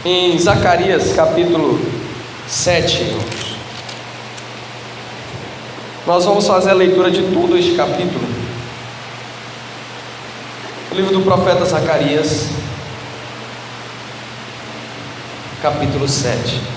em Zacarias capítulo 7, irmãos. Nós vamos fazer a leitura de todo este capítulo. O livro do profeta Zacarias, capítulo 7.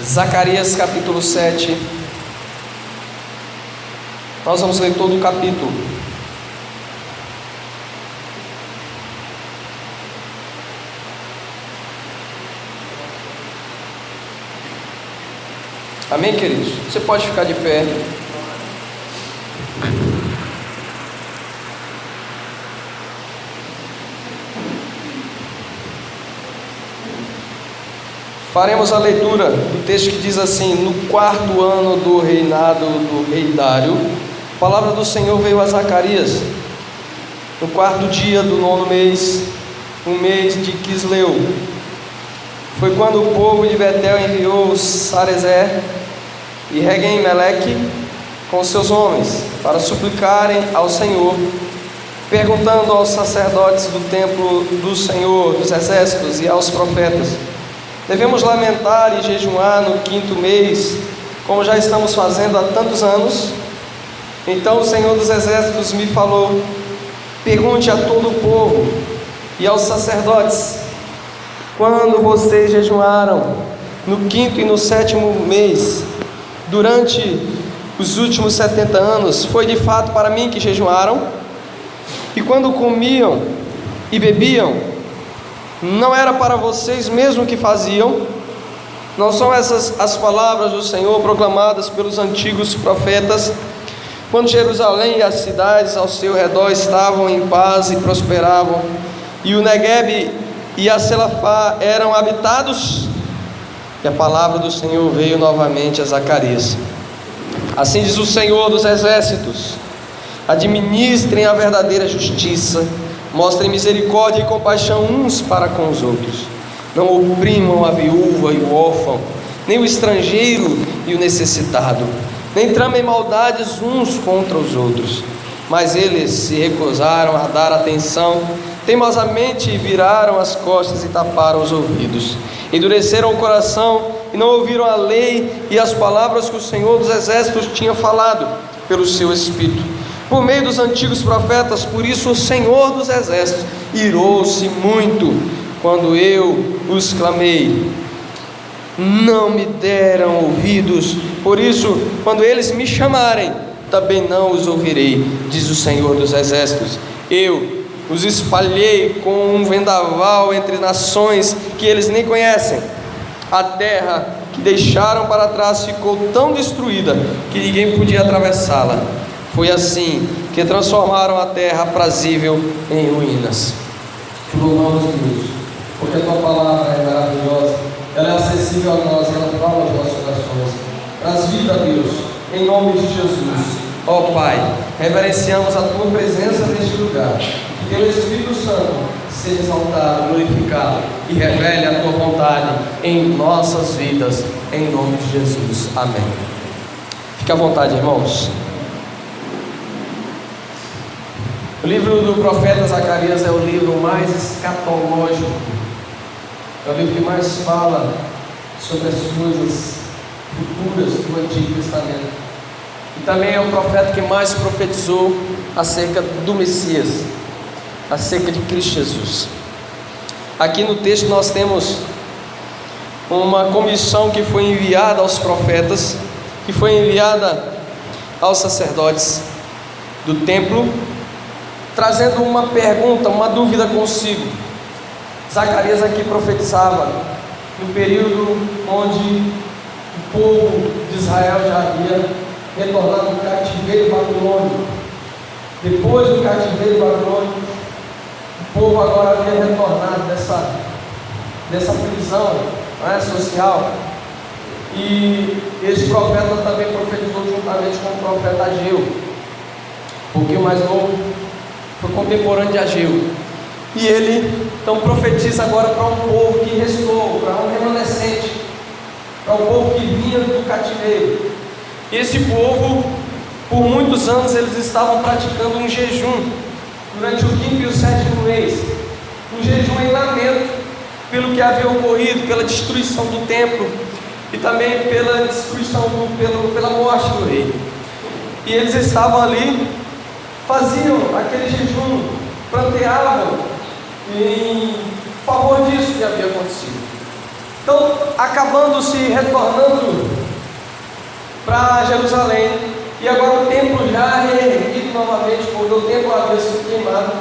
Zacarias capítulo 7. Nós vamos ler todo o capítulo. Amém, queridos? Você pode ficar de pé. Faremos a leitura do texto que diz assim: no 4º ano do reinado do rei Dário, a palavra do Senhor veio a Zacarias, no 4º dia do 9º mês, o mês de Quisleu. Foi quando o povo de Betel enviou Sarezer e Reguem-Meleque com seus homens para suplicarem ao Senhor, perguntando aos sacerdotes do templo do Senhor dos exércitos e aos profetas: devemos lamentar e jejuar no 5º mês, como já estamos fazendo há tantos anos? Então o Senhor dos exércitos me falou: pergunte a todo o povo e aos sacerdotes, quando vocês jejuaram no 5º e no 7º mês, durante os últimos 70 anos, foi de fato para mim que jejuaram? E quando comiam e bebiam, não era para vocês mesmo que faziam? Não são essas as palavras do Senhor proclamadas pelos antigos profetas, quando Jerusalém e as cidades ao seu redor estavam em paz e prosperavam, e o Neguebe e a Selafá eram habitados? E a palavra do Senhor veio novamente a Zacarias: assim diz o Senhor dos exércitos: administrem a verdadeira justiça, mostrem misericórdia e compaixão uns para com os outros, não oprimam a viúva e o órfão, nem o estrangeiro e o necessitado, nem tramem maldades uns contra os outros. Mas eles se recusaram a dar atenção, teimosamente viraram as costas e taparam os ouvidos, endureceram o coração e não ouviram a lei e as palavras que o Senhor dos exércitos tinha falado pelo seu Espírito por meio dos antigos profetas. Por isso o Senhor dos exércitos irou-se muito quando eu os clamei. Não me deram ouvidos. Por isso, quando eles me chamarem, também não os ouvirei, diz o Senhor dos exércitos. Eu os espalhei com um vendaval entre nações que eles nem conhecem. A terra que deixaram para trás ficou tão destruída que ninguém podia atravessá-la. Foi assim que transformaram a terra aprazível em ruínas. Louvamos Deus, porque a tua palavra é maravilhosa, ela é acessível a nós, ela fala aos nossos corações. Traz vida a Deus, em nome de Jesus. Ó Pai, reverenciamos a tua presença neste lugar, que teu Espírito Santo seja exaltado, glorificado e revele a tua vontade em nossas vidas, em nome de Jesus. Amém. Fique à vontade, irmãos. O livro do profeta Zacarias é o livro mais escatológico, é o livro que mais fala sobre as coisas futuras do Antigo Testamento, e também é o profeta que mais profetizou acerca do Messias, acerca de Cristo Jesus. Aqui no texto nós temos uma comissão que foi enviada aos profetas, que foi enviada aos sacerdotes do templo, trazendo uma pergunta, uma dúvida consigo. Zacarias aqui profetizava no período onde o povo de Israel já havia retornado do cativeiro babilônico. Depois do cativeiro babilônico, o povo agora havia retornado dessa prisão social, E esse profeta também profetizou juntamente com o profeta Ageu, um pouquinho mais novo, foi contemporâneo de Ageu. E ele então profetiza agora para um povo que restou, para um remanescente, para um povo que vinha do cativeiro. E esse povo, por muitos anos, eles estavam praticando um jejum durante o 5º e o 7º mês, um jejum em lamento pelo que havia ocorrido, pela destruição do templo e também pela destruição pela morte do rei. E eles estavam ali, faziam aquele jejum, planteavam em favor disso que havia acontecido. Então, acabando-se retornando para Jerusalém, e agora o templo já reerguido novamente, porque o templo havia sido queimado,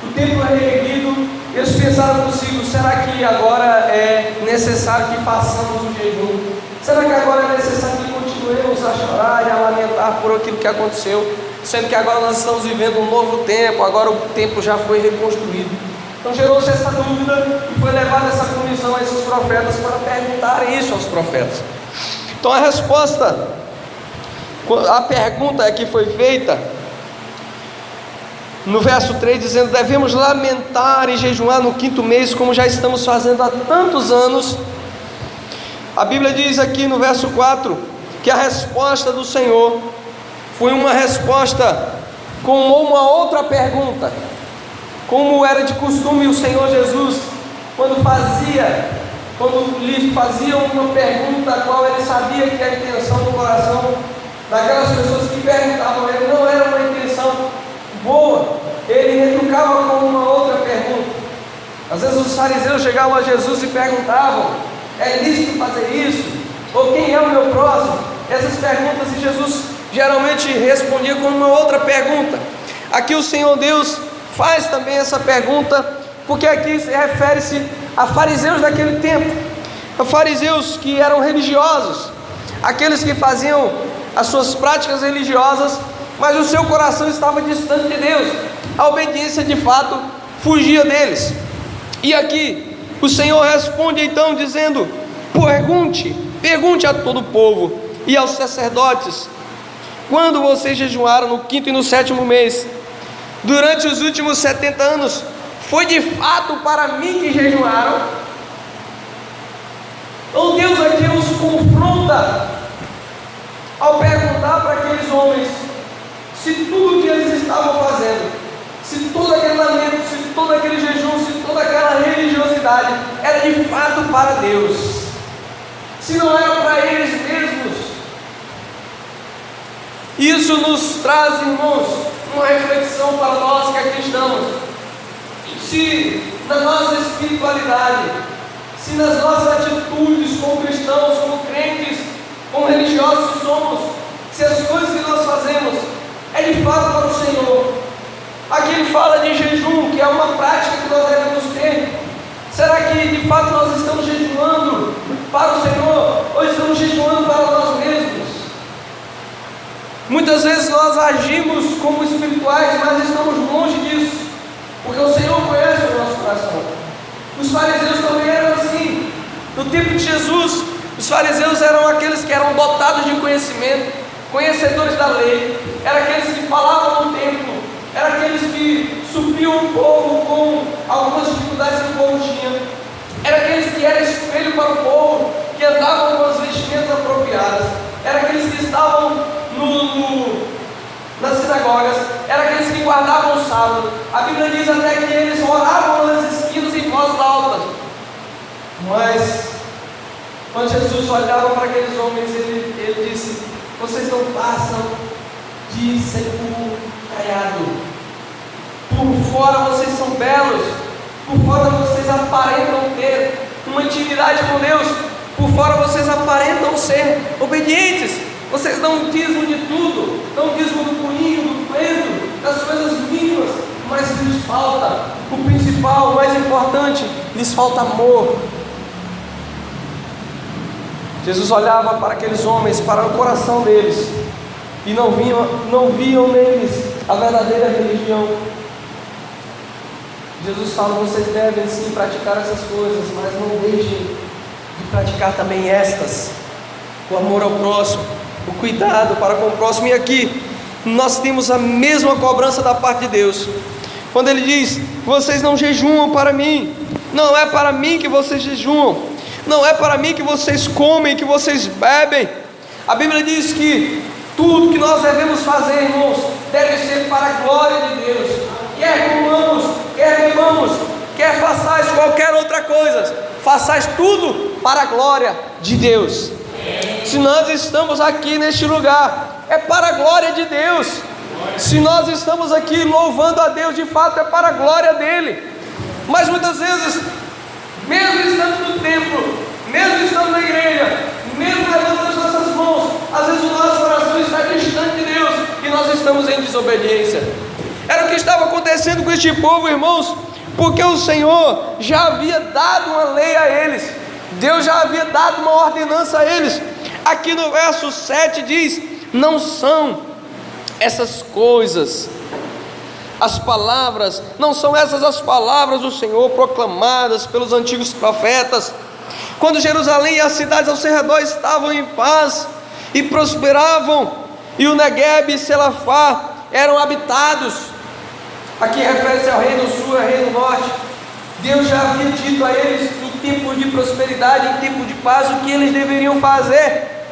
o templo reerguido, eles pensaram consigo: será que agora é necessário que façamos um jejum? Será que agora é necessário que continuemos a chorar e a lamentar por aquilo que aconteceu, sendo que agora nós estamos vivendo um novo tempo, agora o templo já foi reconstruído? Então gerou-se essa dúvida e foi levada essa comissão a esses profetas para perguntarem isso aos profetas. Então a resposta, a pergunta que foi feita no verso 3, dizendo: devemos lamentar e jejuar no 5º mês, como já estamos fazendo há tantos anos. A Bíblia diz aqui no verso 4 que a resposta do Senhor foi uma resposta com uma outra pergunta. Como era de costume, o Senhor Jesus, quando lhe faziam uma pergunta a qual ele sabia que a intenção do coração daquelas pessoas que perguntavam a ele não era uma intenção boa, ele retrucava com uma outra pergunta. Às vezes os fariseus chegavam a Jesus e perguntavam: é lícito fazer isso? Ou quem é o meu próximo? Essas perguntas, e Jesus geralmente respondia com uma outra pergunta. Aqui o Senhor Deus faz também essa pergunta, porque aqui refere-se a fariseus daquele tempo, a fariseus que eram religiosos, aqueles que faziam as suas práticas religiosas, mas o seu coração estava distante de Deus, a obediência de fato fugia deles. E aqui o Senhor responde então dizendo: pergunte a todo o povo e aos sacerdotes, quando vocês jejuaram no 5º e no 7º mês, durante os últimos 70 anos, foi de fato para mim que jejuaram? Então Deus aqui os confronta ao perguntar para aqueles homens se tudo que eles estavam fazendo, se todo aquele lamento, se todo aquele jejum, se toda aquela religiosidade era de fato para Deus, se não era para eles mesmos. Isso nos traz, irmãos, uma reflexão para nós que aqui estamos. Se na nossa espiritualidade, se nas nossas atitudes como cristãos, como crentes, como religiosos que somos, se as coisas que nós fazemos é de fato para o Senhor. Aqui ele fala de jejum, que é uma prática que nós devemos ter. Será que de fato nós estamos jejuando para o Senhor, ou estamos jejuando para nós mesmos? Muitas vezes nós agimos como espirituais, mas estamos longe disso, porque o Senhor conhece o nosso coração. Os fariseus também eram assim. No tempo de Jesus, os fariseus eram aqueles que eram dotados de conhecimento, conhecedores da lei, eram aqueles que falavam no templo, eram aqueles que supriam o povo com algumas dificuldades que o povo tinha, eram aqueles que eram espelho para o povo, que andavam com as vestimentas apropriadas, eram aqueles que estavam nas sinagogas, eram aqueles que guardavam o sábado. A Bíblia diz até que eles oravam nas esquinas em voz alta. Mas quando Jesus olhava para aqueles homens, ele disse: vocês não passam de sepulcro caiado. Por fora vocês são belos, por fora vocês aparentam ter uma intimidade com Deus, por fora vocês aparentam ser obedientes. Vocês dão um dízimo de tudo, dão um dízimo do coinho, do coentro, das coisas mínimas, mas lhes falta o principal, o mais importante: lhes falta amor. Jesus olhava para aqueles homens, para o coração deles, e não viam neles a verdadeira religião. Jesus fala: vocês devem sim praticar essas coisas, mas não deixem de praticar também estas. o amor ao próximo, o cuidado para com o próximo. E aqui nós temos a mesma cobrança da parte de Deus, quando Ele diz: vocês não jejuam para mim. Não é para mim que vocês jejuam, não é para mim que vocês comem, que vocês bebem. A Bíblia diz que tudo que nós devemos fazer, irmãos, deve ser para a glória de Deus. Quer comamos, quer bebamos, quer façais qualquer outra coisa, façais tudo para a glória de Deus. Se nós estamos aqui neste lugar, é para a glória de Deus. Se nós estamos aqui louvando a Deus, de fato é para a glória dele. Mas muitas vezes, mesmo estando no templo, mesmo estando na igreja, mesmo levantando as nossas mãos, às vezes o nosso coração está distante de Deus e nós estamos em desobediência. Era o que estava acontecendo com este povo, irmãos, porque o Senhor já havia dado uma lei a eles, Deus já havia dado uma ordenança a eles. Aqui no verso 7 diz: não são essas coisas as palavras, não são essas as palavras do Senhor proclamadas pelos antigos profetas, quando Jerusalém e as cidades ao seu redor estavam em paz e prosperavam, e o Neguebe e Selafá eram habitados. Aqui refere-se ao reino sul e ao reino norte. Deus já havia dito a eles, em tempo de prosperidade, em tempo de paz, o que eles deveriam fazer.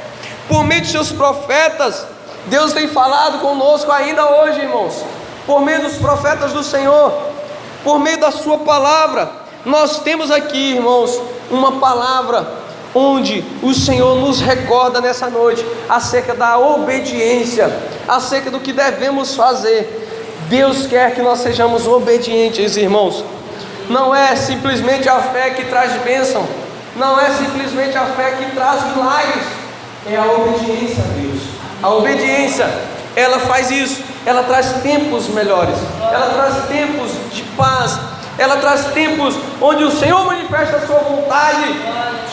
Por meio de seus profetas, Deus tem falado conosco ainda hoje, irmãos. Por meio dos profetas do Senhor, por meio da sua palavra, nós temos aqui, irmãos, uma palavra onde o Senhor nos recorda nessa noite acerca da obediência, acerca do que devemos fazer. Deus quer que nós sejamos obedientes, irmãos. Não é simplesmente a fé que traz bênção, não é simplesmente a fé que traz milagres, é a obediência a Deus. A obediência, ela faz isso, ela traz tempos melhores, ela traz tempos de paz, ela traz tempos onde o Senhor manifesta a sua vontade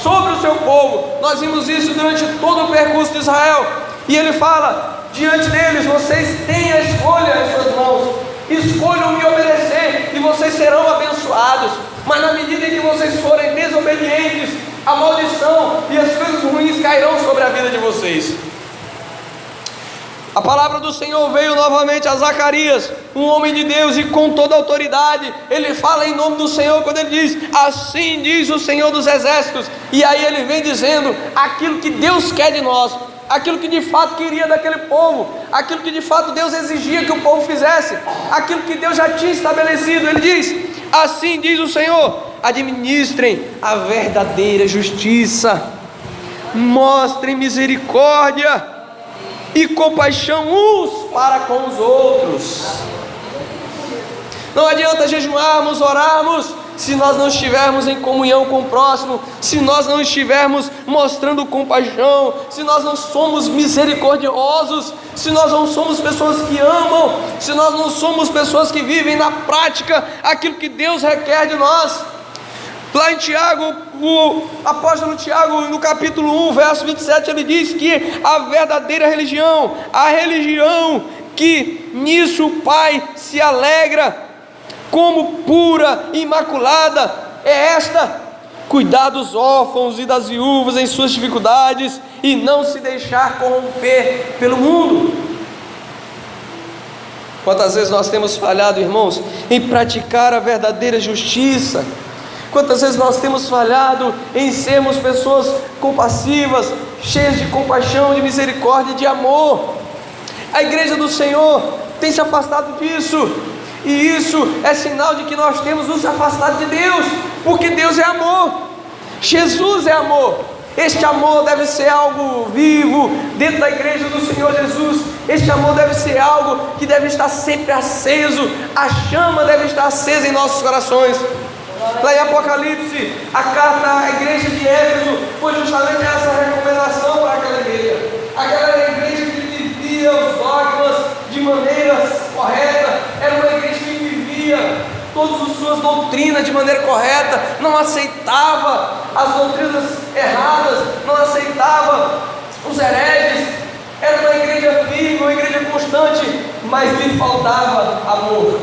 sobre o seu povo. Nós vimos isso durante todo o percurso de Israel, e Ele fala diante deles: vocês têm a escolha em suas mãos, escolham me obedecer e vocês serão abençoados. Mas na medida em que vocês forem desobedientes, a maldição e as coisas ruins cairão sobre a vida de vocês. A palavra do Senhor veio novamente a Zacarias, um homem de Deus, e com toda a autoridade, ele fala em nome do Senhor, quando ele diz: assim diz o Senhor dos exércitos. E aí ele vem dizendo aquilo que Deus quer de nós, aquilo que de fato queria daquele povo, aquilo que de fato Deus exigia que o povo fizesse, aquilo que Deus já tinha estabelecido. Ele diz: assim diz o Senhor, administrem a verdadeira justiça, mostrem misericórdia e compaixão uns para com os outros. Não adianta jejuarmos, orarmos, se nós não estivermos em comunhão com o próximo, se nós não estivermos mostrando compaixão, se nós não somos misericordiosos, se nós não somos pessoas que amam, se nós não somos pessoas que vivem na prática aquilo que Deus requer de nós. Lá em Tiago, o apóstolo Tiago, no capítulo 1, verso 27, ele diz que a verdadeira religião, a religião que nisso o Pai se alegra, como pura e imaculada, é esta: cuidar dos órfãos e das viúvas em suas dificuldades e não se deixar corromper pelo mundo. Quantas vezes nós temos falhado, irmãos, em praticar a verdadeira justiça? Quantas vezes nós temos falhado em sermos pessoas compassivas, cheias de compaixão, de misericórdia e de amor? A igreja do Senhor tem se afastado disso, e isso é sinal de que nós temos nos afastado de Deus, porque Deus é amor, Jesus é amor. Este amor deve ser algo vivo dentro da igreja do Senhor Jesus. Este amor deve ser algo que deve estar sempre aceso, a chama deve estar acesa em nossos corações. Lá em Apocalipse, a carta à igreja de Éfeso foi justamente essa recomendação para aquela igreja. Aquela igreja que vivia os dogmas de maneira correta, era uma igreja que vivia todas as suas doutrinas de maneira correta, não aceitava as doutrinas erradas, não aceitava os hereges. Era uma igreja firme, uma igreja constante, mas lhe faltava amor.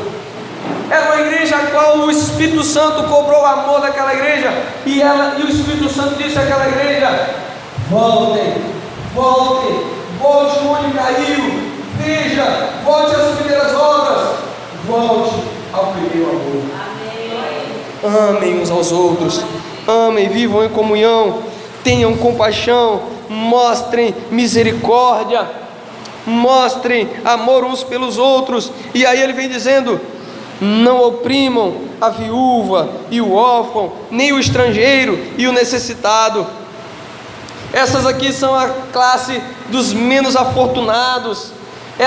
Era uma igreja a qual o Espírito Santo cobrou o amor daquela igreja, e o Espírito Santo disse àquela igreja: voltem volte onde caiu, veja, volte às primeiras obras, volte ao primeiro amor. Amem uns aos outros, amem, vivam em comunhão, tenham compaixão, mostrem misericórdia, mostrem amor uns pelos outros. E aí ele vem dizendo: não oprimam a viúva e o órfão, nem o estrangeiro e o necessitado. Essas aqui são a classe dos menos afortunados,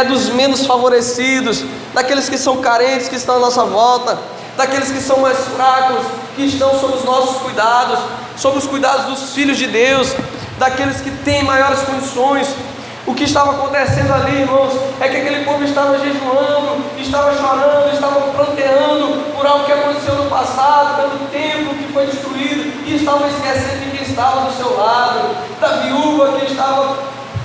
dos menos favorecidos, daqueles que são carentes, que estão à nossa volta, daqueles que são mais fracos, que estão sob os nossos cuidados, sob os cuidados dos filhos de Deus, daqueles que têm maiores condições. O que estava acontecendo ali, irmãos, é que aquele povo estava jejuando, estava chorando, estava pranteando por algo que aconteceu no passado, pelo templo que foi destruído, e estavam esquecendo de quem estava do seu lado, da viúva que estava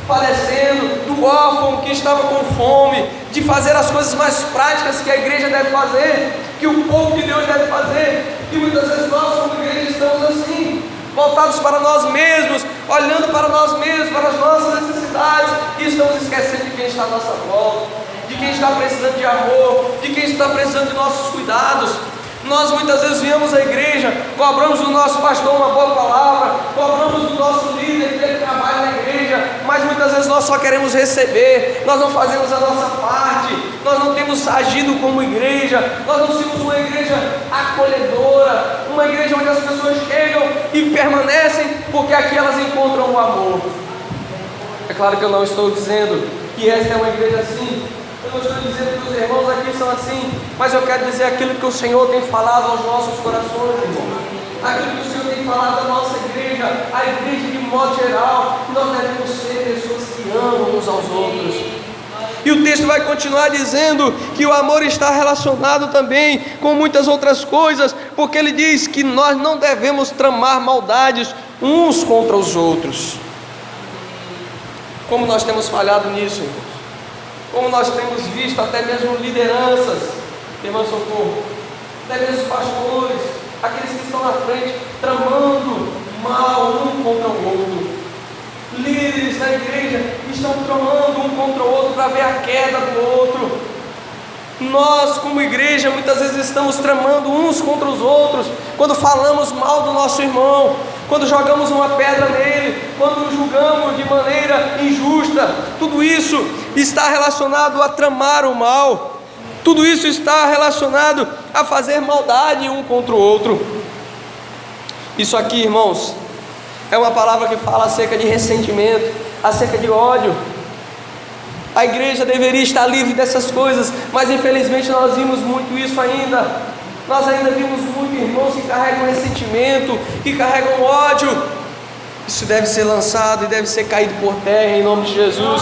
padecendo, do órfão que estava com fome, de fazer as coisas mais práticas que a igreja deve fazer, que o povo de Deus deve fazer. E muitas vezes nós, como igreja, estamos assim, voltados para nós mesmos, olhando para nós mesmos, para as nossas necessidades, e estamos esquecendo de quem está à nossa volta, de quem está precisando de amor, de quem está precisando de nossos cuidados. Nós muitas vezes viemos à igreja, cobramos do nosso pastor uma boa palavra, cobramos do nosso líder que ele trabalha na igreja, mas muitas vezes nós só queremos receber, nós não fazemos a nossa parte, nós não temos agido como igreja, nós não somos uma igreja acolhedora, uma igreja onde as pessoas chegam e permanecem porque aqui elas encontram o amor. É claro que eu não estou dizendo que esta é uma igreja assim, eu não estou dizendo que os irmãos aqui são assim, mas eu quero dizer aquilo que o Senhor tem falado aos nossos corações, irmãos. Aquilo que o Senhor tem falado à nossa igreja, a igreja de modo geral, que nós devemos ser pessoas que amam uns aos outros. E o texto vai continuar dizendo que o amor está relacionado também com muitas outras coisas, porque ele diz que nós não devemos tramar maldades uns contra os outros. Como nós temos falhado nisso, irmãos? Como nós temos visto até mesmo lideranças, irmão Socorro, até mesmo pastores, aqueles que estão na frente, tramando mal um contra o outro. Líderes da igreja estão tramando um contra o outro para ver a queda do outro. Nós, como igreja, muitas vezes estamos tramando uns contra os outros, quando falamos mal do nosso irmão, quando jogamos uma pedra nele, quando o julgamos de maneira injusta. Tudo isso está relacionado a tramar o mal, tudo isso está relacionado a fazer maldade um contra o outro. Isso aqui, irmãos, é uma palavra que fala acerca de ressentimento, acerca de ódio. A igreja deveria estar livre dessas coisas, mas infelizmente nós vimos muito isso ainda. Nós ainda vimos muitos irmãos que carregam ressentimento, que carregam ódio. Isso deve ser lançado e deve ser caído por terra em nome de Jesus.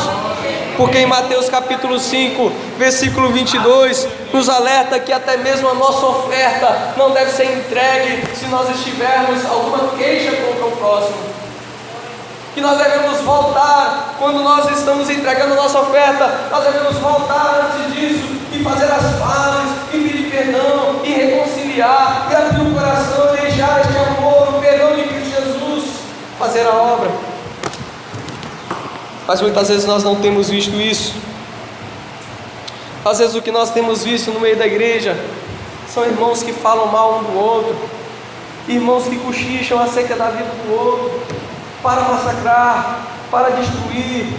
Porque em Mateus capítulo 5, versículo 22, nos alerta que até mesmo a nossa oferta não deve ser entregue se nós estivermos alguma queixa contra o próximo. Que nós devemos voltar, quando nós estamos entregando a nossa oferta, nós devemos voltar antes disso e fazer as pazes, e pedir perdão, e reconciliar, e abrir o coração, e deixar este amor, o perdão de Cristo Jesus, fazer a obra. Mas muitas vezes nós não temos visto isso. Às vezes o que nós temos visto no meio da igreja são irmãos que falam mal um do outro, irmãos que cochicham acerca da vida do outro, para massacrar, para destruir,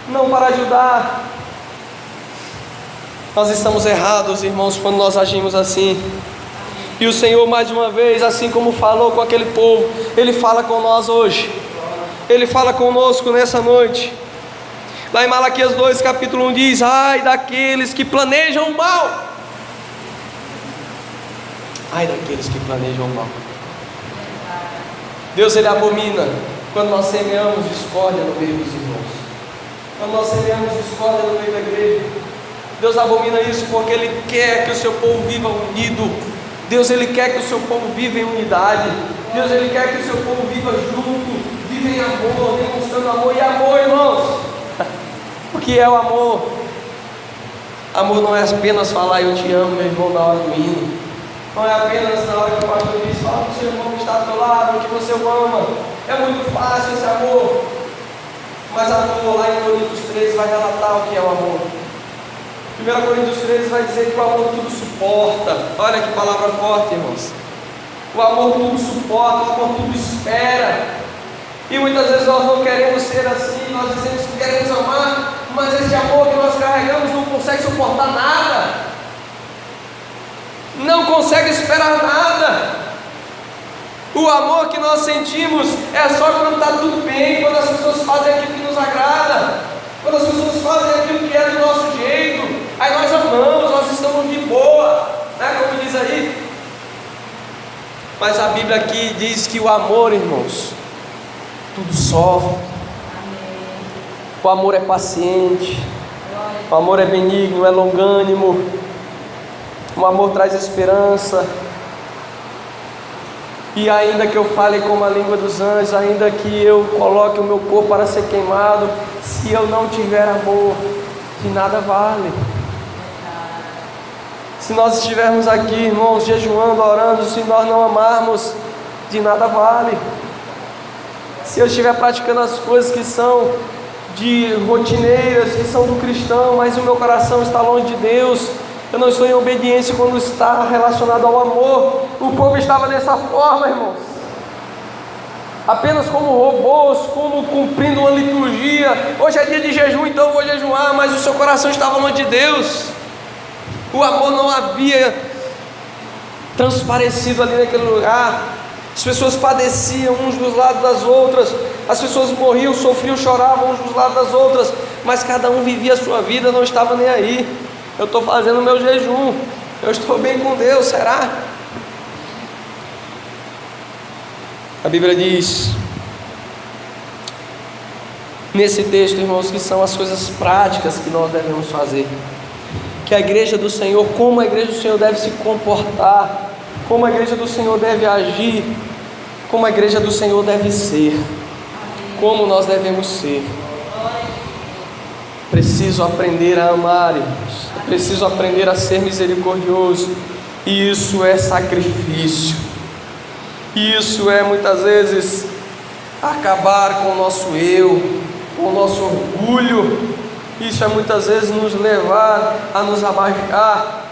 não para ajudar. Nós estamos errados, irmãos, quando nós agimos assim. E o Senhor, mais uma vez, assim como falou com aquele povo, Ele fala com nós hoje, Ele fala conosco nessa noite. Lá em Malaquias 2, capítulo 1 diz: ai daqueles que planejam o mal, ai daqueles que planejam o mal. Deus, Ele abomina quando nós semeamos discórdia no meio dos irmãos, quando nós semeamos discórdia no meio da igreja. Deus abomina isso porque Ele quer que o seu povo viva unido. Deus, Ele quer que o seu povo viva em unidade. Deus, Ele quer que o seu povo viva junto, viva em amor, demonstrando amor. E amor, irmãos, o que é o amor? Amor não é apenas falar eu te amo, meu irmão, na hora do hino. Não é apenas na hora que o pastor diz: fala para o seu irmão que está ao teu lado, que você o ama. É muito fácil esse amor. Mas amor 1 Coríntios 13 vai dizer que o amor tudo suporta. Olha que palavra forte, irmãos. O amor tudo suporta, o amor tudo espera. E muitas vezes nós não queremos ser assim, nós dizemos que queremos amar, mas esse amor que nós carregamos não consegue suportar nada, não consegue esperar nada. O amor que nós sentimos é só quando está tudo bem, quando as pessoas fazem aquilo que nos agrada, quando as pessoas fazem aquilo que é do nosso jeito, aí nós amamos, nós estamos de boa, né? Como diz aí. Mas a Bíblia aqui diz que o amor, irmãos, tudo sofre. O amor é paciente, o amor é benigno, é longânimo, o amor traz esperança. E ainda que eu fale como a língua dos anjos, ainda que eu coloque o meu corpo para ser queimado, se eu não tiver amor, de nada vale. Se nós estivermos aqui, irmãos, jejuando, orando, se nós não amarmos, de nada vale. Se eu estiver praticando as coisas que são de rotineiras, que são do cristão, mas o meu coração está longe de Deus, eu não estou em obediência quando está relacionado ao amor. O povo estava dessa forma, irmãos, apenas como robôs, como cumprindo uma liturgia. Hoje é dia de jejum, então eu vou jejuar, mas o seu coração estava longe de Deus. O amor não havia transparecido ali naquele lugar. As pessoas padeciam uns dos lados das outras, as pessoas morriam, sofriam, choravam uns dos lados das outras, mas cada um vivia a sua vida, não estava nem aí. Eu estou fazendo o meu jejum, eu estou bem com Deus, será? A Bíblia diz nesse texto, irmãos, que são as coisas práticas que nós devemos fazer, que a igreja do Senhor, como a igreja do Senhor deve se comportar, como a igreja do Senhor deve agir, como a igreja do Senhor deve ser, como nós devemos ser. Preciso aprender a amar, irmãos. Preciso aprender a ser misericordioso. E isso é sacrifício. Isso é muitas vezes acabar com o nosso eu, com o nosso orgulho. Isso é muitas vezes nos levar a nos abaixar.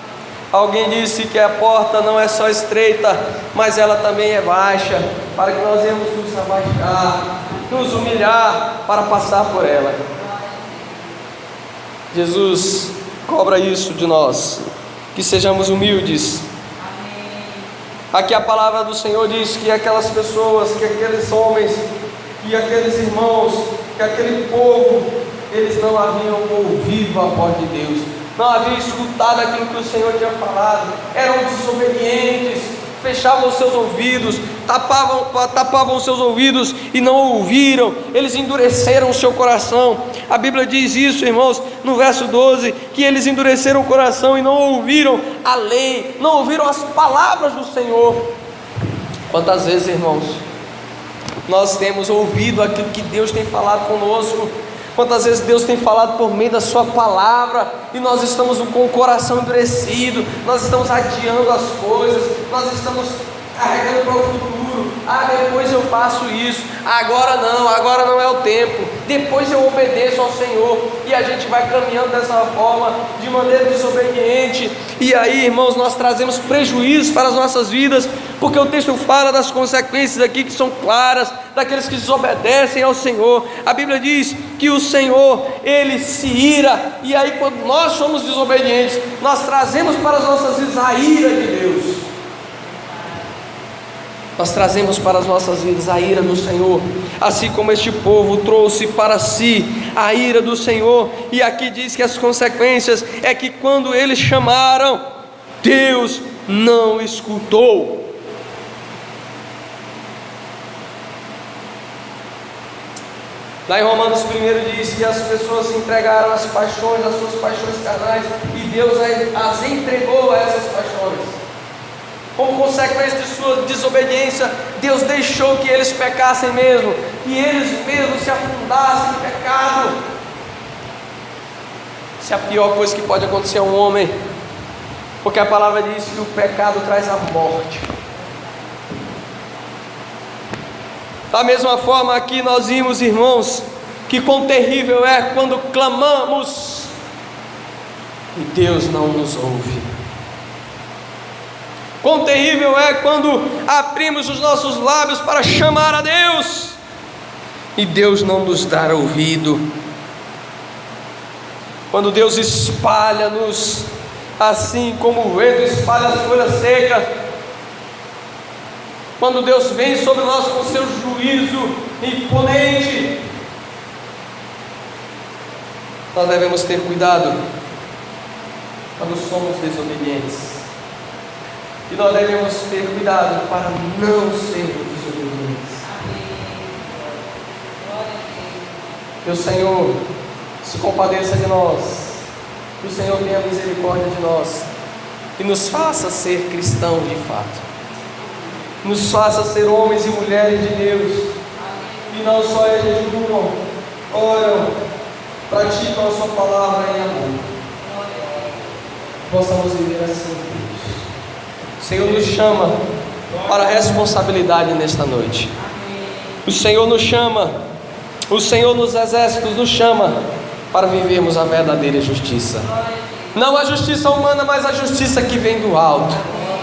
Alguém disse que a porta não é só estreita, mas ela também é baixa, para que nós venhamos nos abaixar, nos humilhar para passar por ela. Jesus cobra isso de nós, que sejamos humildes. Aqui a palavra do Senhor diz que aquelas pessoas, que aqueles homens, que aqueles irmãos, que aquele povo, eles não haviam ouvido a voz de Deus, não haviam escutado aquilo que o Senhor tinha falado, eram desobedientes, fechavam os seus ouvidos, tapavam os seus ouvidos e não ouviram, eles endureceram o seu coração. A Bíblia diz isso, irmãos, no verso 12, que eles endureceram o coração e não ouviram a lei, não ouviram as palavras do Senhor. Quantas vezes, irmãos, nós temos ouvido aquilo que Deus tem falado conosco? Quantas vezes Deus tem falado por meio da sua palavra e nós estamos com o coração endurecido, nós estamos adiando as coisas, nós estamos carregando para o futuro. Depois eu faço isso, agora não é o tempo, depois eu obedeço ao Senhor, e a gente vai caminhando dessa forma, de maneira desobediente, e aí, irmãos, nós trazemos prejuízo para as nossas vidas, porque o texto fala das consequências aqui que são claras, daqueles que desobedecem ao Senhor. A Bíblia diz que o Senhor, Ele se ira, e aí quando nós somos desobedientes, nós trazemos para as nossas vidas a ira de Deus. Nós trazemos para as nossas vidas a ira do Senhor, assim como este povo trouxe para si a ira do Senhor. E aqui diz que as consequências é que quando eles chamaram, Deus não escutou. Lá em Romanos 1 diz que as pessoas se entregaram às paixões, às suas paixões carnais, e Deus as entregou a essas paixões. Como consequência de sua desobediência, Deus deixou que eles pecassem mesmo, que eles mesmos se afundassem em pecado. Isso é a pior coisa que pode acontecer a um homem, porque a palavra diz que o pecado traz a morte. Da mesma forma aqui nós vimos, irmãos, que quão terrível é quando clamamos e Deus não nos ouve. Quão terrível é quando abrimos os nossos lábios para chamar a Deus e Deus não nos dá ouvido. Quando Deus espalha-nos assim como o vento espalha as folhas secas, quando Deus vem sobre nós com seu juízo imponente, nós devemos ter cuidado quando somos desobedientes, e nós devemos ter cuidado para não sermos desobedientes. Que o Senhor se compadeça de nós, que o Senhor tenha misericórdia de nós e nos faça ser cristãos de fato, nos faça ser homens e mulheres de Deus, que não só jejuam, oram, praticam a sua palavra em amor. Possamos viver assim, Deus. O Senhor nos chama para a responsabilidade nesta noite. O Senhor nos chama, o Senhor nos exércitos nos chama para vivermos a verdadeira justiça. Não a justiça humana, mas a justiça que vem do alto,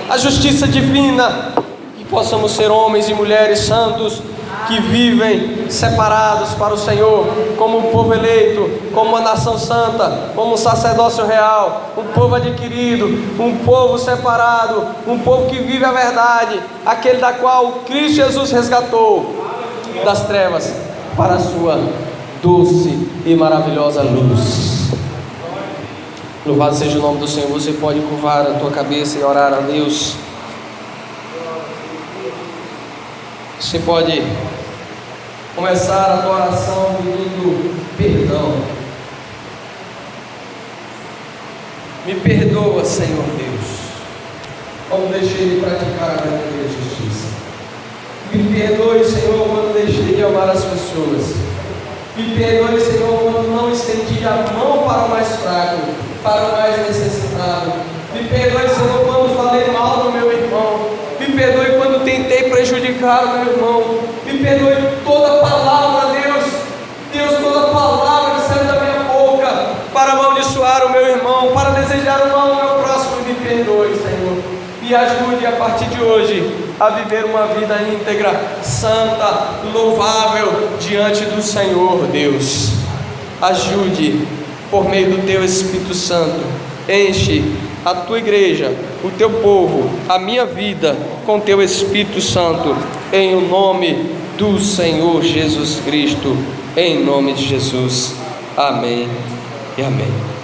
a justiça divina. Que possamos ser homens e mulheres santos, que vivem separados para o Senhor, como um povo eleito, como uma nação santa, como um sacerdócio real, um povo adquirido, um povo separado, um povo que vive a verdade, aquele da qual Cristo Jesus resgatou das trevas para a sua doce e maravilhosa luz. Louvado seja o nome do Senhor. Você pode curvar a tua cabeça e orar a Deus. Você pode começar a tua oração pedindo perdão. Me perdoa, Senhor Deus, quando deixei de praticar a verdadeira justiça. Me perdoe, Senhor, quando deixei de amar as pessoas. Me perdoe, Senhor, quando não estendi a mão para o mais fraco, para o mais necessitado. Me perdoe, Senhor, quando falei mal do meu irmão. Me perdoe quando tentei prejudicar o meu irmão. Me perdoe toda palavra, Deus, toda palavra que saiu da minha boca para amaldiçoar o meu irmão, para desejar o mal ao meu próximo. Me perdoe, Senhor. Me ajude a partir de hoje a viver uma vida íntegra, santa, louvável diante do Senhor, Deus. Ajude por meio do Teu Espírito Santo. Enche a Tua igreja, o Teu povo, a minha vida com Teu Espírito Santo, em o nome do Senhor Jesus Cristo, em nome de Jesus. Amém e amém.